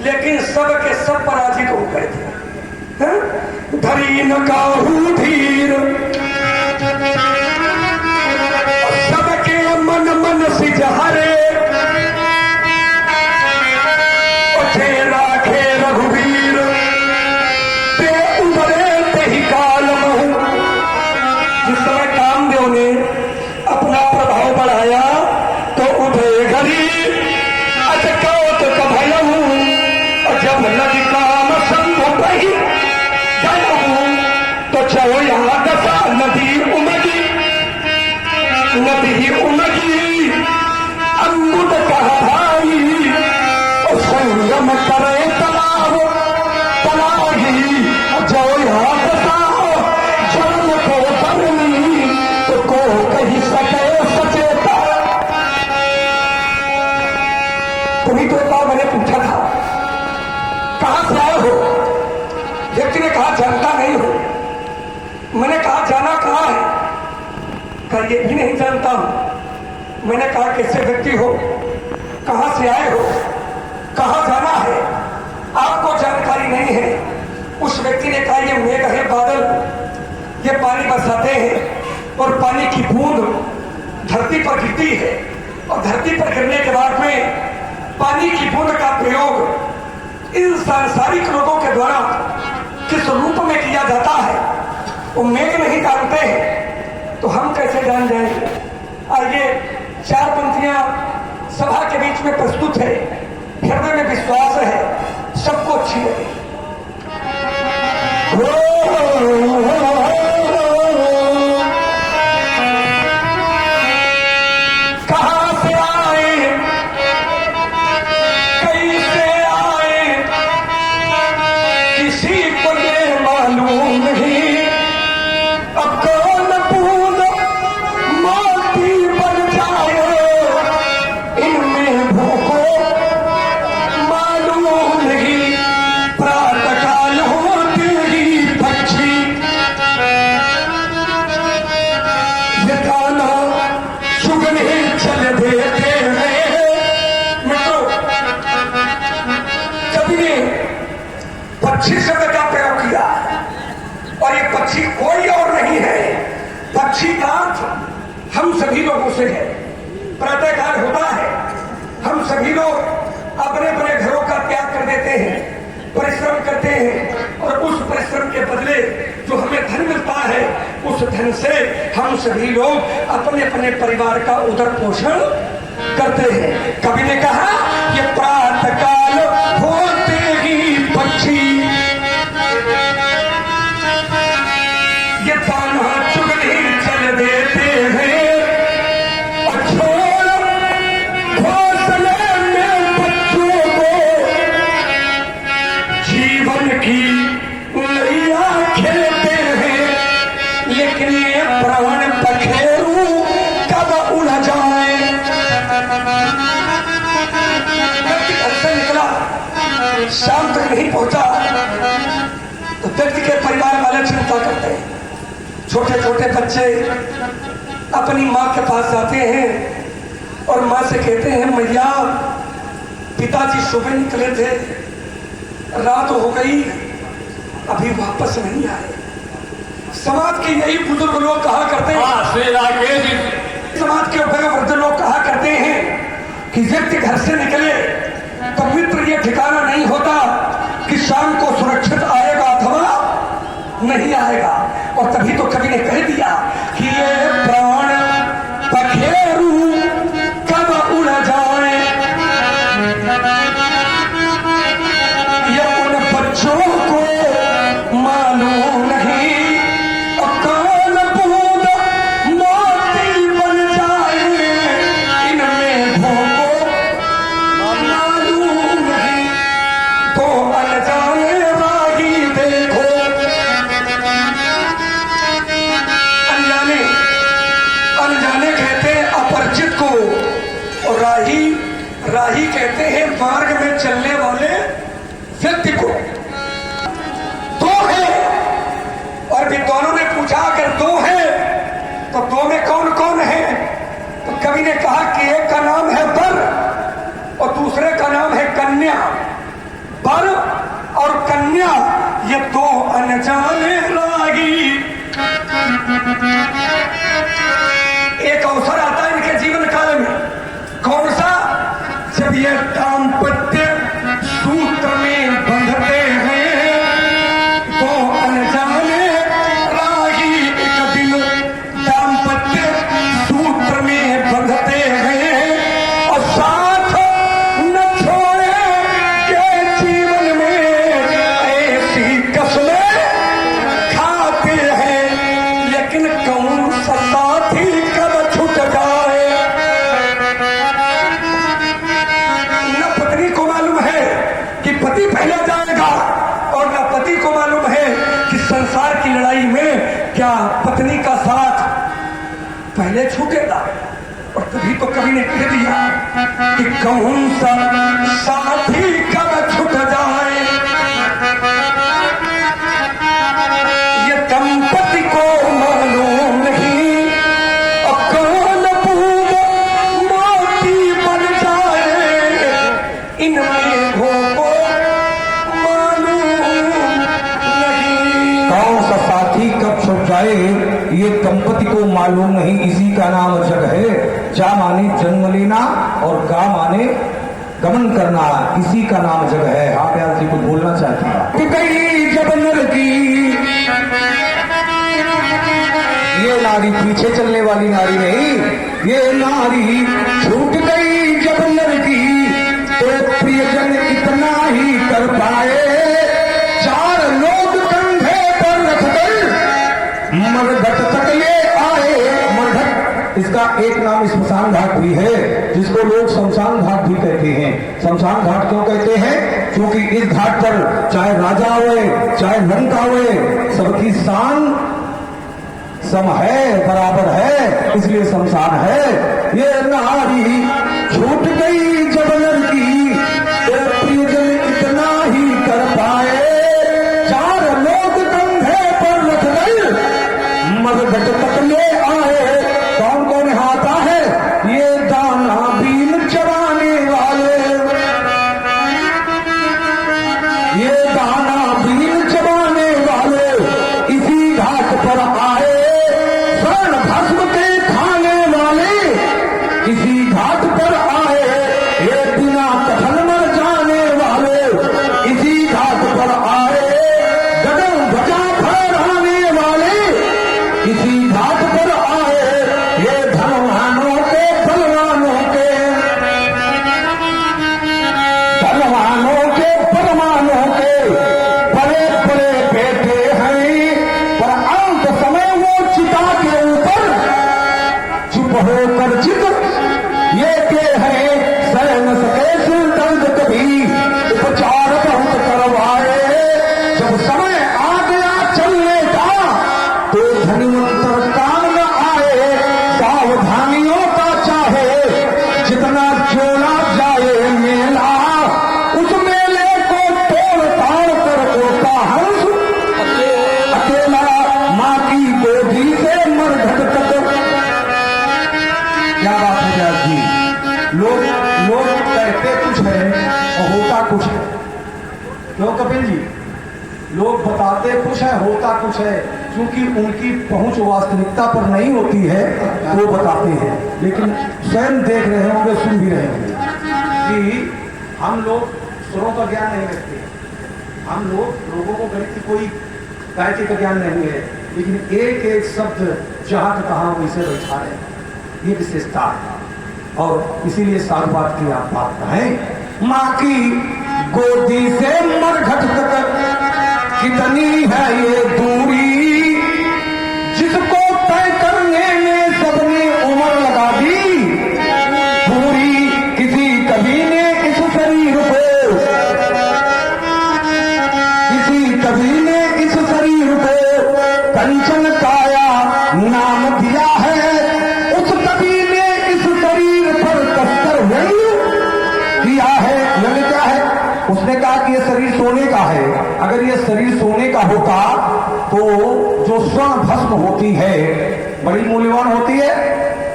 लेकिन सब के सब पराजित हो गए थे। धरी न काहू धीर, सबके मन मन सिजहरे, राखे रघुवीर ते उमरे ते ही काल महू। जिस समय कामदेव ने अपना प्रभाव बढ़ाया तो उठे घड़ी अचकौत कभयहू, और जब नदी काम संभव ही गयहू तो चलो यहाँ दशा नदी उमगी, नदी उमगी अमृत कहा भाई, संगम करे तलाव तलाही, जो यहाँ दशा जन्म को बननी तो को कही सके सचेता। तुम्ही तो एक बार मैंने पूछा था कहां से आए हो, व्यक्ति ने कहा जानता नहीं हो। मैंने कहा जाना कहां है, कहा ये भी नहीं जानता हूं। मैंने कहा कैसे व्यक्ति हो, कहां से आए हो, कहां जाना है, आपको जानकारी नहीं है। उस व्यक्ति ने कहा ये मेघ है, बादल, ये पानी बरसाते हैं और पानी की बूंद धरती पर गिरती है, और धरती पर गिरने के बाद में पानी की बूंद का प्रयोग इन सांसारिक लोगों के द्वारा किस रूप में किया जाता है वो मेघ नहीं जानते हैं, तो हम कैसे जान जाएंगे। आइए 4 पंक्तियां सभा के बीच में प्रस्तुत है, हृदय में विश्वास है सबको अच्छी लगे। कहां से आए, कैसे आए, किसी को ये मालूम नहीं। अब कौन बूंद मोती बन जाए, इनमें भूखो पक्षी शब्द का प्रयोग किया, और ये पक्षी कोई और नहीं है, पक्षी का अर्थ हम सभी लोगों से है। प्रातःकाल होता है, हम सभी लोग अपने अपने घरों का त्याग कर देते हैं, परिश्रम करते हैं, और उस परिश्रम के बदले जो हमें धन मिलता है उस धन से हम सभी लोग अपने अपने परिवार का उदर पोषण करते हैं। कवि ने कहा ये प्रातःकाल होते ही पक्षी ये दाना चुगली चल देते हैं, और छोड़ घोंसले में बच्चों को जीवन की नैया खेलते हैं। लेकिन ये प्राण पखेरू कब उड़ जाए। घर से निकला, शाम तक नहीं पहुंचा तो व्यक्ति के परिवार वाले चिंता करते हैं। छोटे छोटे बच्चे अपनी माँ के पास जाते हैं और माँ से कहते हैं मैया पिताजी सुबह निकले थे, रात हो गई, अभी वापस नहीं आए। समाज के यही बुजुर्ग लोग कहा करते हैं, समाज के वृद्ध लोग कहा करते हैं कि व्यक्ति घर से निकले तो मित्र ये ठिकाना नहीं होता कि शाम को सुरक्षित आएगा अथवा नहीं आएगा। और तभी तो कवि ने कह दिया कि ये प्राण पखेरू कब उड़ जाए, ये उन बच्चों को मालूम नहीं। और कौन बूंद मोती बन जाए, इनमें भोगो मालूम नहीं। तो अनजाने राही देखो, अनजाने कहते हैं अपरिचित को, और राही कहते हैं मार्ग में चलने वाले व्यक्ति को। दो है, और विद्वानों ने पूछा अगर दो है तो दो में कौन कौन है, तो कवि ने कहा कि एक का नाम है वर और दूसरे का नाम है कन्या। देखा और न पति को मालूम है कि संसार की लड़ाई में क्या पत्नी का साथ पहले छूटेगा। और तभी तो कवि ने कह दिया कि कौन सा साथी कब छूट जाए, ये दंपति को मालूम नहीं, और कौन बूंद मोती बन जाए, इन मेघों को मालूम नहीं। कौन सा साथी कब छुप जाए ये दंपति को मालूम नहीं, इसी का नाम जग है। जा माने जन्म लेना और गा माने गमन करना, इसी का नाम जग है। हाँ प्यार जी कुछ बोलना चाहती है। गई जब नर की, ये नारी पीछे चलने वाली नारी नहीं, ये नारी छूट गई जब नर की, तो प्रियजन इतना ही कर पाए, चार लोग कंधे पर रख कर मरघट तक ले आए। मरघट इसका एक नाम स्मशान घाट भी है, जिसको लोग शमशान घाट भी कहते हैं। शमशान घाट क्यों कहते हैं? क्योंकि इस घाट पर चाहे राजा हुए चाहे लंका हुए, सबकी शान सम है, बराबर है, इसलिए शमशान है। ये नारी छूट गई जब नर की, तो प्रियजन इतना ही कर पाए, चार लोग कंधे पर रख कर मरघट तक ले आए। कौन कौन आता है? ये दाना बीन चबाने वाले, ये दाना बीन चबाने वाले इसी घाट पर आए, स्वर्ण भस्म के खाने वाले इसी घाट पर आए, ये बिना कफन मर जाने वाले इसी घाट पर आए, गगन ध्वजा फहराने वाले इसी घाट पर आए, ये धनवानों के बलवानों के, धनवानों के बलवानों के बड़े बड़े बेटे हैं, पर अंत समय वो चिता के ऊपर चुप होकर चित ये के हैं, सह न सके सिर दर्द कभी, उपचार बहुत करवाए, जब समय आ गया चलने का तो धन्वंतर काम न आए, सावधानियों का चाहे जितना जोड़ा जाए मेला, उस मेले को तोड़ ताड़ कर उड़ता हंस अकेला माँ की गोदी से मरघट तक। क्या बात है व्यास जी, लोग लोग कहते कुछ है और होता कुछ है। क्यों कपिल जी? लोग बताते कुछ है होता कुछ है, क्योंकि उनकी पहुंच वास्तविकता पर नहीं होती है वो बताते हैं। लेकिन स्वयं देख रहे होंगे, सुन भी रहे होंगे कि हम लोग स्वरों का ज्ञान नहीं रखते, हम लोगों को गणित की कोई गायकी का ज्ञान नहीं है, लेकिन एक एक शब्द जहां का कहा वैसे बैठा है, ये विशेषता है। और इसीलिए साधुवाद की आप बात कहें, माँ की गोदी से मरघट तक कितनी है ये दूरी, जिसको तय करने में सबने उम्र लगा दी पूरी, किसी कवि ने इस शरीर को, किसी कवि ने इस शरीर को कंचन काया नाम दिया है, उस कवि ने इस शरीर पर कसकर व्यंग किया है। व्यंग क्या है? उसने कहा कि यह शरीर सोने का है। अगर यह शरीर सोने का होता तो जो स्वर्ण भस्म होती है बड़ी मूल्यवान होती है,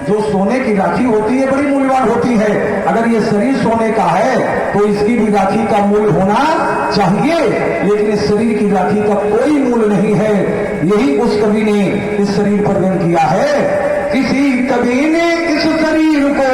जो सोने की राखी होती है बड़ी मूल्यवान होती है। अगर ये शरीर सोने का है तो इसकी भी राखी का मूल्य होना चाहिए, लेकिन इस शरीर की राखी का कोई मूल्य नहीं है। यही उस कवि ने इस शरीर पर व्यंग किया है। किसी कवि ने इस शरीर को